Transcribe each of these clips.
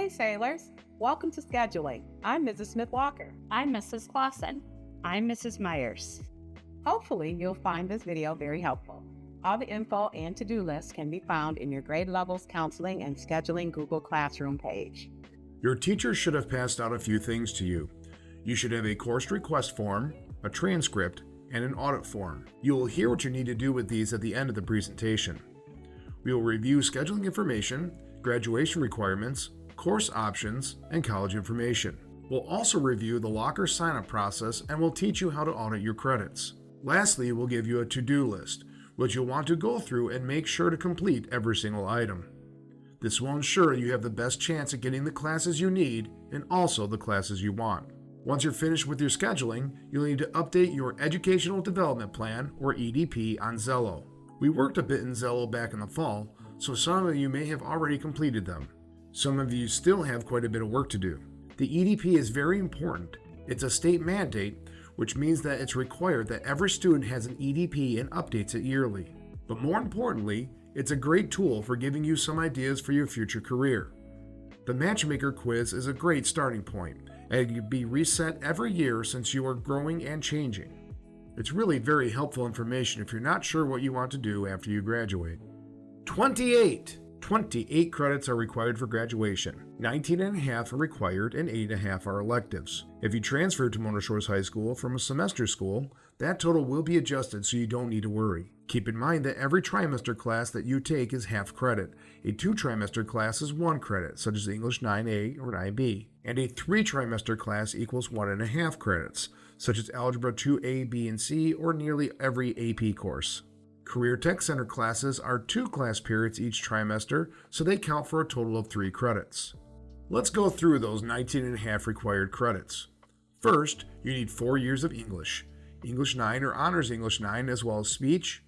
Hey Sailors, welcome to Scheduling. I'm Mrs. Smith Walker. I'm Mrs. Clausen. I'm Mrs. Myers. Hopefully you'll find this video very helpful. All the info and to-do lists can be found in your grade levels counseling and scheduling Google Classroom page. Your teacher should have passed out a few things to you. You should have a course request form, a transcript, and an audit form. You will hear what you need to do with these at the end of the presentation. We will review scheduling information, graduation requirements, course options, and college information. We'll also review the locker sign-up process and we'll teach you how to audit your credits. Lastly, we'll give you a to-do list, which you'll want to go through and make sure to complete every single item. This will ensure you have the best chance at getting the classes you need and also the classes you want. Once you're finished with your scheduling, you'll need to update your Educational Development Plan, or EDP, on Xello. We worked a bit in Xello back in the fall, so some of you may have already completed them. Some of you still have quite a bit of work to do. The EDP is very important. It's a state mandate, which means that it's required that every student has an EDP and updates it yearly. But more importantly, it's a great tool for giving you some ideas for your future career. The Matchmaker quiz is a great starting point, and it can be reset every year since you are growing and changing. It's really very helpful information if you're not sure what you want to do after you graduate. 28 credits are required for graduation. 19.5 are required and 8.5 are electives. If you transfer to Mona Shores High School from a semester school, that total will be adjusted so you don't need to worry. Keep in mind that every trimester class that you take is half credit. A 2-trimester class is 1 credit, such as English 9A or 9B. And a 3-trimester class equals 1.5 credits, such as Algebra 2A, B, and C, or nearly every AP course. Career Tech Center classes are 2 class periods each trimester, so they count for a total of 3 credits. Let's go through those 19.5 required credits. First, you need 4 years of English. English 9 or Honors English 9, as well as Speech,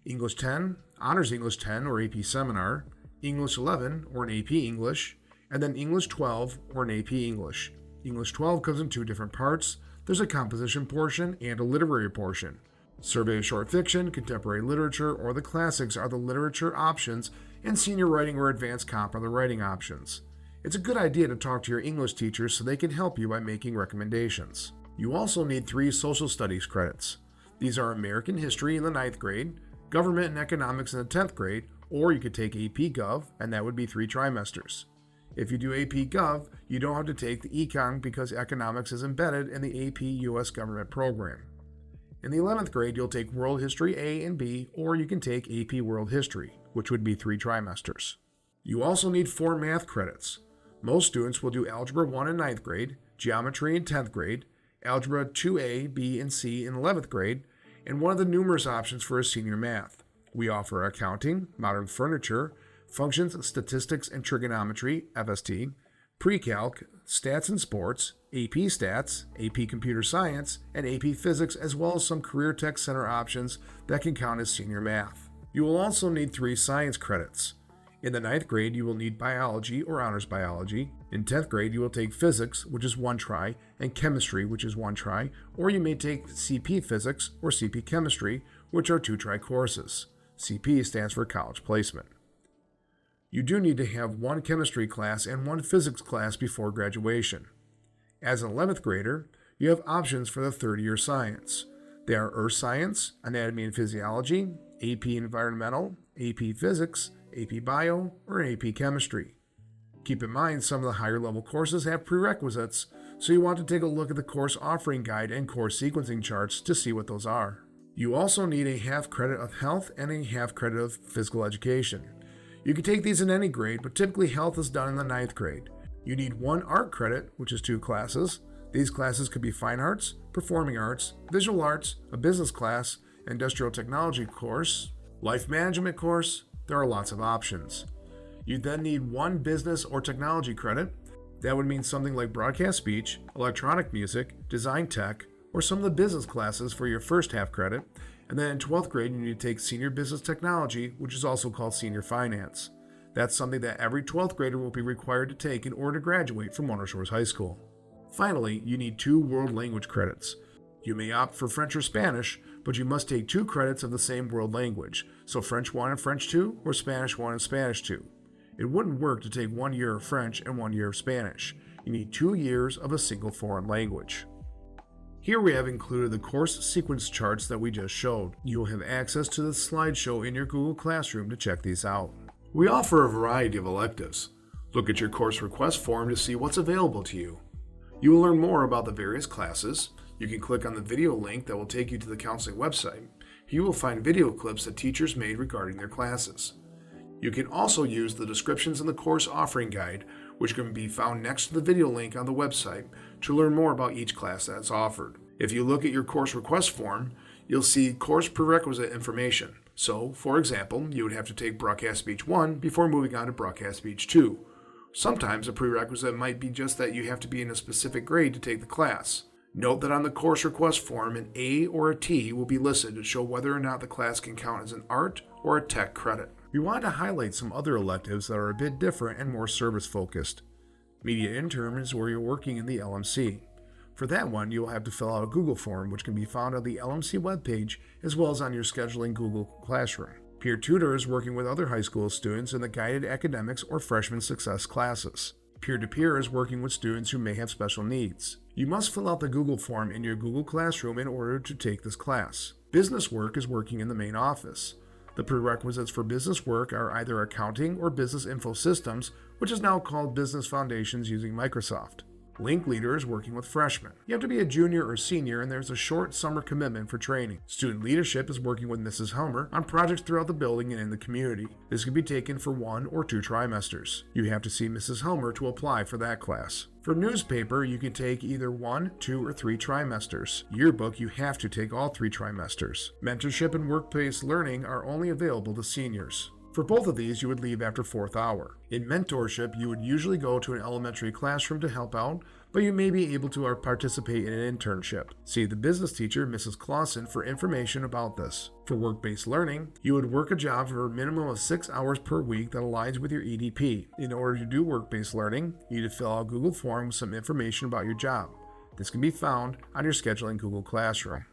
English 10, Honors English 10 or AP Seminar, English 11 or an AP English, and then English 12 or an AP English. English 12 comes in 2 different parts. There's a composition portion and a literary portion. Survey of short fiction, contemporary literature, or the classics are the literature options, and senior writing or advanced comp are the writing options. It's a good idea to talk to your English teachers so they can help you by making recommendations. You also need 3 social studies credits. These are American History in the 9th grade, Government and Economics in the 10th grade, or you could take AP Gov, and that would be 3 trimesters. If you do AP Gov, you don't have to take the Econ because economics is embedded in the AP US Government program. In the 11th grade, you'll take World History A and B, or you can take AP World History, which would be 3 trimesters. You also need 4 math credits. Most students will do Algebra 1 in 9th grade, Geometry in 10th grade, Algebra 2A, B, and C in 11th grade, and one of the numerous options for a senior math. We offer accounting, modern furniture, functions, statistics, and trigonometry, FST, pre-calc, stats and sports, AP Stats, AP Computer Science, and AP Physics, as well as some Career Tech Center options that can count as senior math. You will also need 3 science credits. In the 9th grade, you will need biology or honors biology. In 10th grade, you will take physics, which is 1 try, and chemistry, which is 1 try, or you may take CP Physics or CP Chemistry, which are 2 try courses. CP stands for college placement. You do need to have 1 chemistry class and 1 physics class before graduation. As an 11th grader, you have options for the 3rd-year science. They are Earth Science, Anatomy and Physiology, AP Environmental, AP Physics, AP Bio, or AP Chemistry. Keep in mind some of the higher level courses have prerequisites, so you want to take a look at the course offering guide and course sequencing charts to see what those are. You also need a half credit of health and a half credit of physical education. You can take these in any grade, but typically health is done in the 9th grade. You need 1 art credit, which is 2 classes. These classes could be fine arts, performing arts, visual arts, a business class, industrial technology course, life management course. There are lots of options. You then need 1 business or technology credit. That would mean something like broadcast speech, electronic music, design tech, or some of the business classes for your first half credit. And then in 12th grade, you need to take senior business technology, which is also called senior finance. That's something that every 12th grader will be required to take in order to graduate from Mona Shores High School. Finally, you need 2 world language credits. You may opt for French or Spanish, but you must take 2 credits of the same world language, so French 1 and French 2, or Spanish 1 and Spanish 2. It wouldn't work to take 1 year of French and 1 year of Spanish. You need 2 years of a single foreign language. Here we have included the course sequence charts that we just showed. You will have access to the slideshow in your Google Classroom to check these out. We offer a variety of electives. Look at your course request form to see what's available to you. You will learn more about the various classes. You can click on the video link that will take you to the counseling website. Here you will find video clips that teachers made regarding their classes. You can also use the descriptions in the course offering guide, which can be found next to the video link on the website, to learn more about each class that's offered. If you look at your course request form, you'll see course prerequisite information. So, for example, you would have to take Broadcast Speech 1 before moving on to Broadcast Speech 2. Sometimes a prerequisite might be just that you have to be in a specific grade to take the class. Note that on the course request form, an A or a T will be listed to show whether or not the class can count as an art or a tech credit. We want to highlight some other electives that are a bit different and more service-focused. Media Intern is where you're working in the LMC. For that one, you'll have to fill out a Google form, which can be found on the LMC webpage as well as on your scheduling Google Classroom. Peer Tutor is working with other high school students in the guided academics or freshman success classes. Peer-to-peer is working with students who may have special needs. You must fill out the Google form in your Google Classroom in order to take this class. Business Work is working in the main office. The prerequisites for business work are either accounting or business info systems, which is now called Business Foundations using Microsoft. Link Leader is working with freshmen. You have to be a junior or senior, and there's a short summer commitment for training. Student Leadership is working with Mrs. Helmer on projects throughout the building and in the community. This can be taken for 1 or 2 trimesters. You have to see Mrs. Helmer to apply for that class. For Newspaper, you can take either 1, 2, or 3 trimesters. Yearbook, you have to take all 3 trimesters. Mentorship and Workplace Learning are only available to seniors. For both of these, you would leave after 4th hour. In mentorship, you would usually go to an elementary classroom to help out, but you may be able to participate in an internship. See the business teacher, Mrs. Clausen, for information about this. For work-based learning, you would work a job for a minimum of 6 hours per week that aligns with your EDP. In order to do work-based learning, you need to fill out a Google form with some information about your job. This can be found on your scheduling Google Classroom.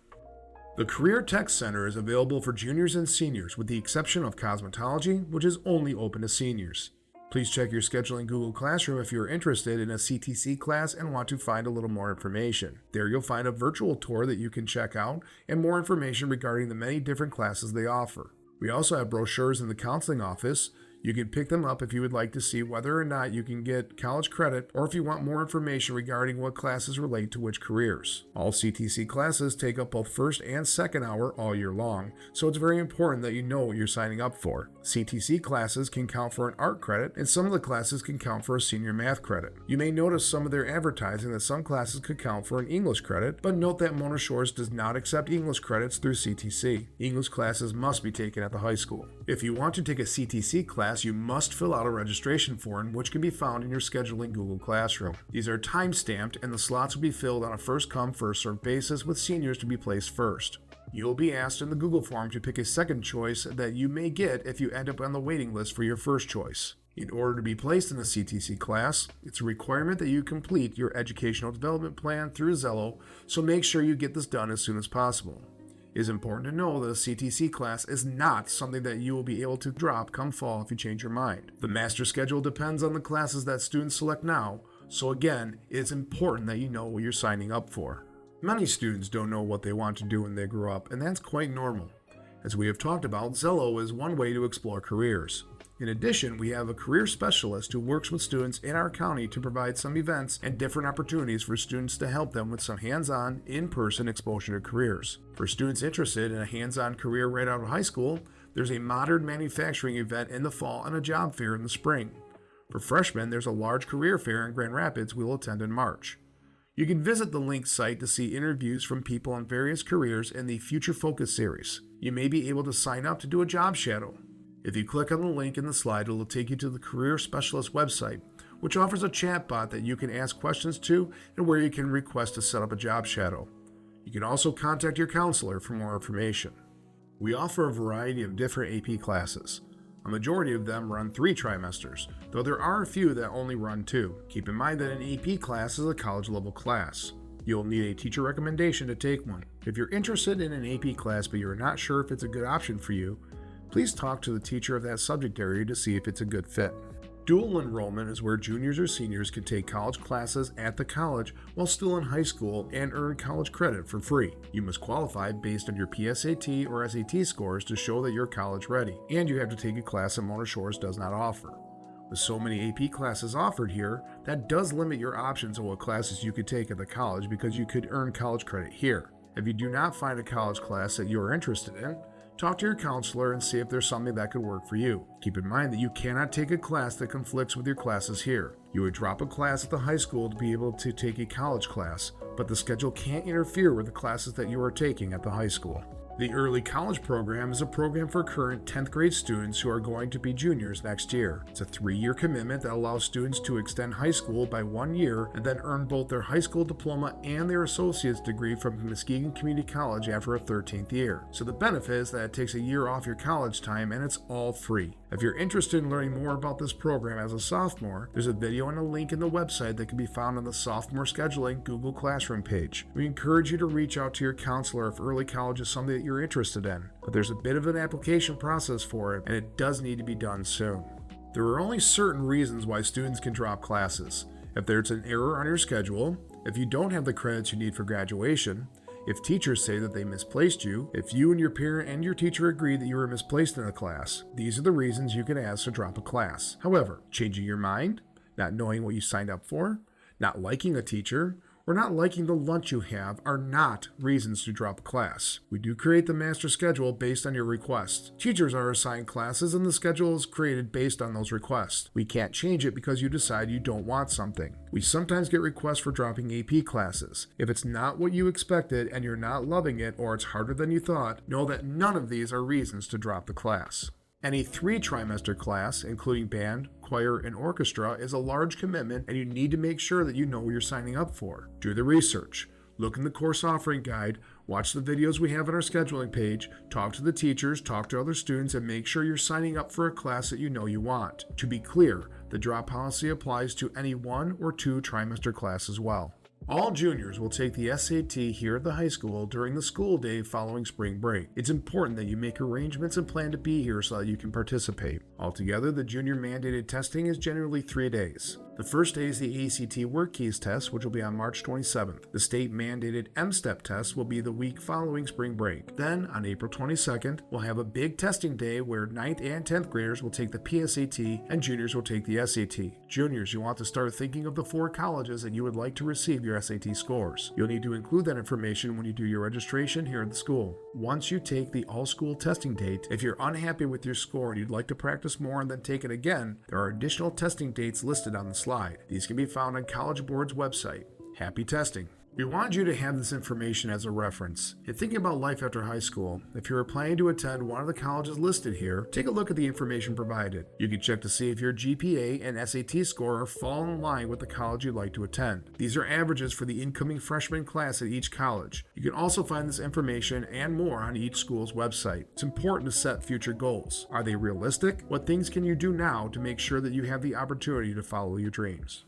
The Career Tech Center is available for juniors and seniors with the exception of cosmetology, which is only open to seniors. Please check your scheduling Google Classroom if you're interested in a CTC class and want to find a little more information. There you'll find a virtual tour that you can check out and more information regarding the many different classes they offer. We also have brochures in the counseling office. You can pick them up if you would like to see whether or not you can get college credit or if you want more information regarding what classes relate to which careers. All CTC classes take up both first and second hour all year long, so it's very important that you know what you're signing up for. CTC classes can count for an art credit, and some of the classes can count for a senior math credit. You may notice some of their advertising that some classes could count for an English credit, but note that Mona Shores does not accept English credits through CTC. English classes must be taken at the high school. If you want to take a CTC class, you must fill out a registration form, which can be found in your scheduling Google Classroom. These are time-stamped, and the slots will be filled on a first-come, first-served basis, with seniors to be placed first. You'll be asked in the Google form to pick a second choice that you may get if you end up on the waiting list for your first choice. In order to be placed in a CTC class, it's a requirement that you complete your educational development plan through Zello, so make sure you get this done as soon as possible. It is important to know that a CTC class is not something that you will be able to drop come fall if you change your mind. The master schedule depends on the classes that students select now, so again, it is important that you know what you're signing up for. Many students don't know what they want to do when they grow up, and that's quite normal. As we have talked about, Zello is one way to explore careers. In addition, we have a career specialist who works with students in our county to provide some events and different opportunities for students to help them with some hands-on, in-person exposure to careers. For students interested in a hands-on career right out of high school, there's a modern manufacturing event in the fall and a job fair in the spring. For freshmen, there's a large career fair in Grand Rapids we'll attend in March. You can visit the link site to see interviews from people in various careers in the Future Focus series. You may be able to sign up to do a job shadow. If you click on the link in the slide, it will take you to the Career Specialist website, which offers a chatbot that you can ask questions to and where you can request to set up a job shadow. You can also contact your counselor for more information. We offer a variety of different AP classes. A majority of them run 3 trimesters, though there are a few that only run 2. Keep in mind that an AP class is a college-level class. You'll need a teacher recommendation to take one. If you're interested in an AP class but you're not sure if it's a good option for you, please talk to the teacher of that subject area to see if it's a good fit. Dual enrollment is where juniors or seniors can take college classes at the college while still in high school and earn college credit for free. You must qualify based on your PSAT or SAT scores to show that you're college ready, and you have to take a class that Mona Shores does not offer. With so many AP classes offered here, that does limit your options on what classes you could take at the college because you could earn college credit here. If you do not find a college class that you are interested in, talk to your counselor and see if there's something that could work for you. Keep in mind that you cannot take a class that conflicts with your classes here. You would drop a class at the high school to be able to take a college class, but the schedule can't interfere with the classes that you are taking at the high school. The Early College Program is a program for current 10th grade students who are going to be juniors next year. It's a 3-year commitment that allows students to extend high school by 1 year and then earn both their high school diploma and their associate's degree from Muskegon Community College after a 13th year. So the benefit is that it takes a year off your college time and it's all free. If you're interested in learning more about this program as a sophomore, there's a video and a link in the website that can be found on the Sophomore Scheduling Google Classroom page. We encourage you to reach out to your counselor if early college is something that you're interested in, but there's a bit of an application process for it, and it does need to be done soon. There are only certain reasons why students can drop classes. If there's an error on your schedule, if you don't have the credits you need for graduation, if teachers say that they misplaced you, if you and your parent and your teacher agree that you were misplaced in a class, these are the reasons you can ask to drop a class. However, changing your mind, not knowing what you signed up for, not liking a teacher, or not liking the lunch you have are not reasons to drop a class. We do create the master schedule based on your request. Teachers are assigned classes and the schedule is created based on those requests. We can't change it because you decide you don't want something. We sometimes get requests for dropping AP classes. If it's not what you expected and you're not loving it or it's harder than you thought, know that none of these are reasons to drop the class. Any 3-trimester class, including band, choir, and orchestra, is a large commitment and you need to make sure that you know what you're signing up for. Do the research. Look in the course offering guide, watch the videos we have on our scheduling page, talk to the teachers, talk to other students, and make sure you're signing up for a class that you know you want. To be clear, the drop policy applies to any 1 or 2 trimester class as well. All juniors will take the SAT here at the high school during the school day following spring break. It's important that you make arrangements and plan to be here so that you can participate. Altogether, the junior mandated testing is generally 3 days. The first day is the ACT Work Keys test, which will be on March 27th. The state-mandated M-STEP test will be the week following spring break. Then, on April 22nd, we'll have a big testing day where 9th and 10th graders will take the PSAT and juniors will take the SAT. Juniors, you want to start thinking of the 4 colleges that you would like to receive your SAT scores. You'll need to include that information when you do your registration here at the school. Once you take the all-school testing date, if you're unhappy with your score and you'd like to practice more and then take it again, there are additional testing dates listed on the slide. These can be found on College Board's website. Happy testing! We want you to have this information as a reference. In thinking about life after high school, if you are planning to attend one of the colleges listed here, take a look at the information provided. You can check to see if your GPA and SAT score fall in line with the college you'd like to attend. These are averages for the incoming freshman class at each college. You can also find this information and more on each school's website. It's important to set future goals. Are they realistic? What things can you do now to make sure that you have the opportunity to follow your dreams?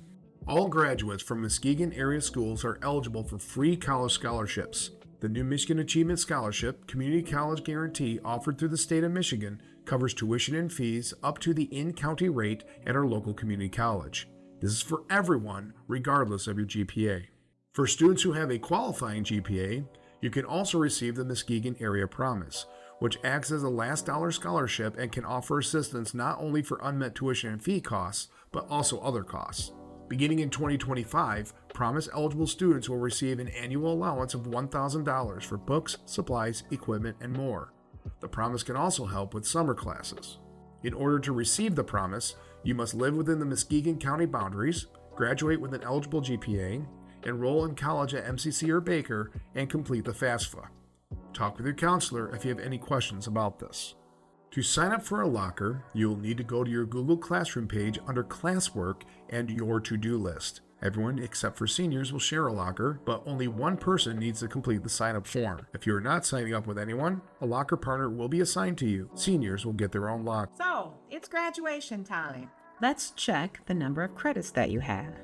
All graduates from Muskegon area schools are eligible for free college scholarships. The new Michigan Achievement Scholarship, Community College Guarantee offered through the state of Michigan, covers tuition and fees up to the in-county rate at our local community college. This is for everyone, regardless of your GPA. For students who have a qualifying GPA, you can also receive the Muskegon Area Promise, which acts as a last dollar scholarship and can offer assistance not only for unmet tuition and fee costs, but also other costs. Beginning in 2025, Promise-eligible students will receive an annual allowance of $1,000 for books, supplies, equipment, and more. The Promise can also help with summer classes. In order to receive the Promise, you must live within the Muskegon County boundaries, graduate with an eligible GPA, enroll in college at MCC or Baker, and complete the FAFSA. Talk with your counselor if you have any questions about this. To sign up for a locker, you will need to go to your Google Classroom page under Classwork and your to-do list. Everyone except for seniors will share a locker, but only one person needs to complete the sign-up form. If you are not signing up with anyone, a locker partner will be assigned to you. Seniors will get their own locker. So, it's graduation time. Let's check the number of credits that you have.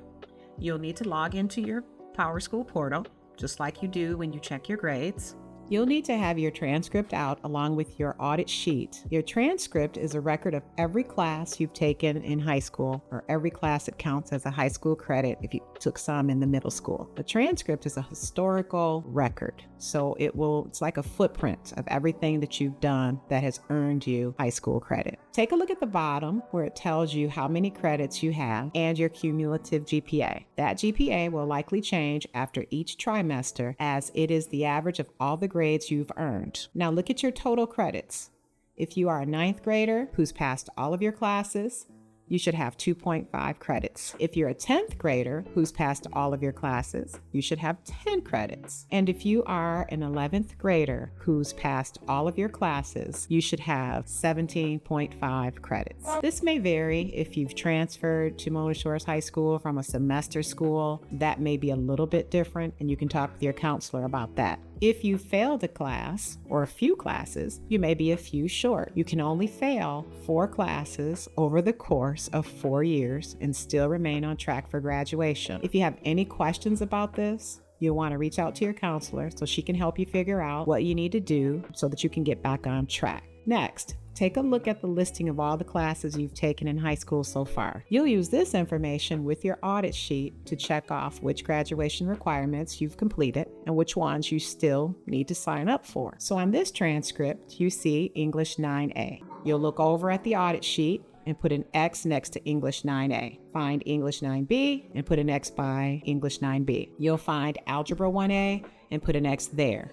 You'll need to log into your PowerSchool portal, just like you do when you check your grades. You'll need to have your transcript out along with your audit sheet. Your transcript is a record of every class you've taken in high school, or every class that counts as a high school credit if you took some in the middle school. The transcript is a historical record, so it's like a footprint of everything that you've done that has earned you high school credit. Take a look at the bottom where it tells you how many credits you have and your cumulative GPA. That GPA will likely change after each trimester, as it is the average of all the grades you've earned. Now look at your total credits. If you are a 9th grader who's passed all of your classes, you should have 2.5 credits. If you're a 10th grader who's passed all of your classes, you should have 10 credits. And if you are an 11th grader who's passed all of your classes, you should have 17.5 credits. This may vary if you've transferred to Mona Shores High School from a semester school. That may be a little bit different, and you can talk with your counselor about that. If you failed a class or a few classes, you may be a few short. You can only fail 4 classes over the course of 4 years and still remain on track for graduation. If you have any questions about this, you'll want to reach out to your counselor so she can help you figure out what you need to do so that you can get back on track. Next, take a look at the listing of all the classes you've taken in high school so far. You'll use this information with your audit sheet to check off which graduation requirements you've completed and which ones you still need to sign up for. So on this transcript, you see English 9A. You'll look over at the audit sheet and put an X next to English 9A. Find English 9B and put an X by English 9B. You'll find Algebra 1A and put an X there.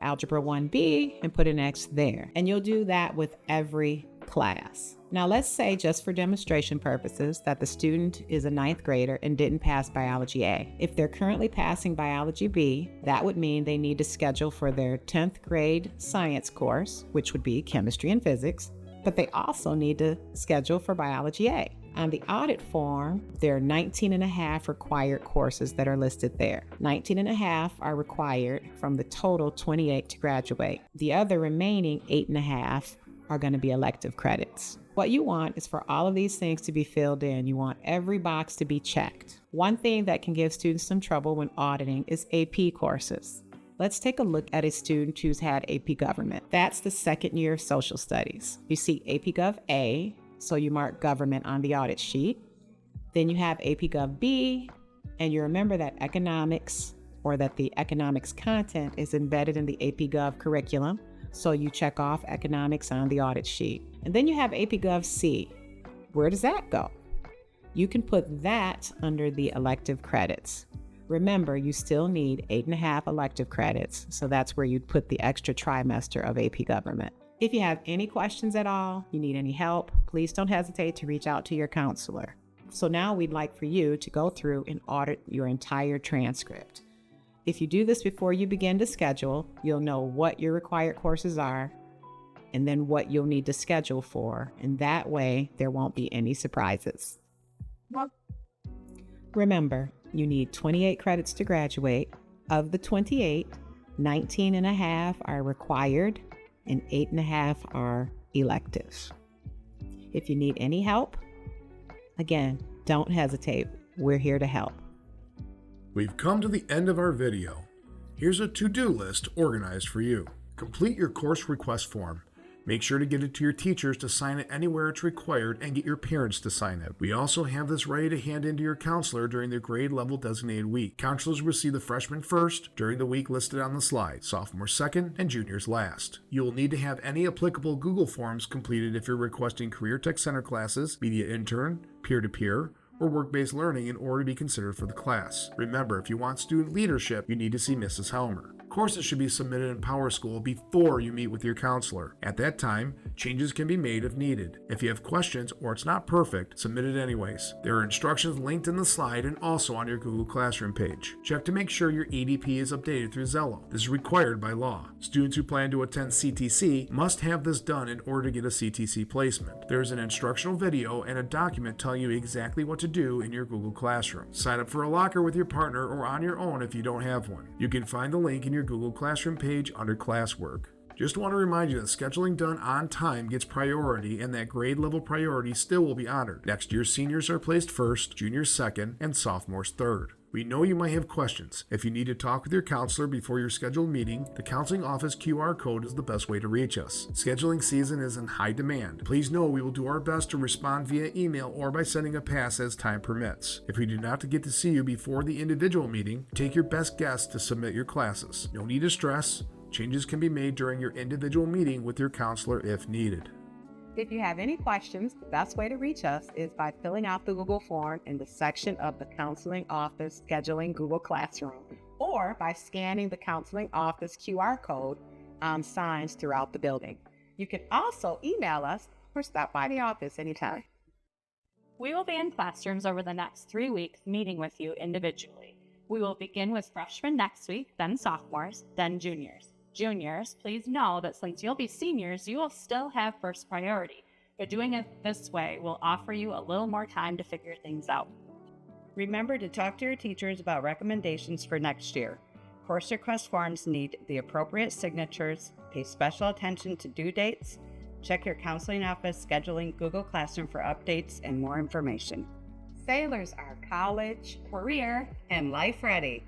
Algebra 1B and put an X there. And you'll do that with every class. Now let's say, just for demonstration purposes, that the student is a 9th grader and didn't pass Biology A. If they're currently passing Biology B, that would mean they need to schedule for their 10th grade science course, which would be chemistry and physics, but they also need to schedule for Biology A. On the audit form, there are 19 and a half required courses that are listed there. 19 and a half are required from the total 28 to graduate. The other remaining 8 and a half are going to be elective credits. What you want is for all of these things to be filled in. You want every box to be checked. One thing that can give students some trouble when auditing is AP courses. Let's take a look at a student who's had AP Government. That's the 2nd year of social studies. You see AP Gov A, so you mark government on the audit sheet. Then you have AP Gov B, and you remember that economics, or that the economics content, is embedded in the AP Gov curriculum, so you check off economics on the audit sheet. And then you have AP Gov C. Where does that go? You can put that under the elective credits. Remember, you still need 8.5 elective credits, so that's where you'd put the extra trimester of AP Government. If you have any questions at all, you need any help, please don't hesitate to reach out to your counselor. So now we'd like for you to go through and audit your entire transcript. If you do this before you begin to schedule, you'll know what your required courses are and then what you'll need to schedule for, and that way there won't be any surprises. Remember, you need 28 credits to graduate. Of the 28, 19 and a half are required and 8.5 are electives. If you need any help, again, don't hesitate. We're here to help. We've come to the end of our video. Here's a to-do list organized for you. Complete your course request form. Make sure to get it to your teachers to sign it anywhere it's required, and get your parents to sign it. We also have this ready to hand in to your counselor during their grade level designated week. Counselors will see the freshmen first during the week listed on the slide, sophomores second, and juniors last. You will need to have any applicable Google Forms completed if you're requesting Career Tech Center classes, media intern, peer-to-peer, or work-based learning in order to be considered for the class. Remember, if you want student leadership, you need to see Mrs. Helmer. Courses should be submitted in PowerSchool before you meet with your counselor. At that time, changes can be made if needed. If you have questions or it's not perfect, submit it anyways. There are instructions linked in the slide and also on your Google Classroom page. Check to make sure your ADP is updated through Zello. This is required by law. Students who plan to attend CTC must have this done in order to get a CTC placement. There is an instructional video and a document telling you exactly what to do in your Google Classroom. Sign up for a locker with your partner or on your own if you don't have one. You can find the link in your Google Classroom page under classwork. Just want to remind you that scheduling done on time gets priority, and that grade level priority still will be honored. Next year's seniors are placed first, juniors second, and sophomores third. We know you might have questions. If you need to talk with your counselor before your scheduled meeting, the counseling office QR code is the best way to reach us. Scheduling season is in high demand. Please know we will do our best to respond via email or by sending a pass as time permits. If we do not get to see you before the individual meeting, take your best guess to submit your classes. No need to stress. Changes can be made during your individual meeting with your counselor if needed. If you have any questions, the best way to reach us is by filling out the Google form in the section of the Counseling Office Scheduling Google Classroom, or by scanning the Counseling Office QR code on signs throughout the building. You can also email us or stop by the office anytime. We will be in classrooms over the next 3 weeks meeting with you individually. We will begin with freshmen next week, then sophomores, then juniors. Juniors, please know that since you'll be seniors, you will still have first priority, but doing it this way will offer you a little more time to figure things out. Remember to talk to your teachers about recommendations for next year. Course request forms need the appropriate signatures, pay special attention to due dates, check your counseling office scheduling Google Classroom for updates and more information. Sailors are college, Career, and life ready.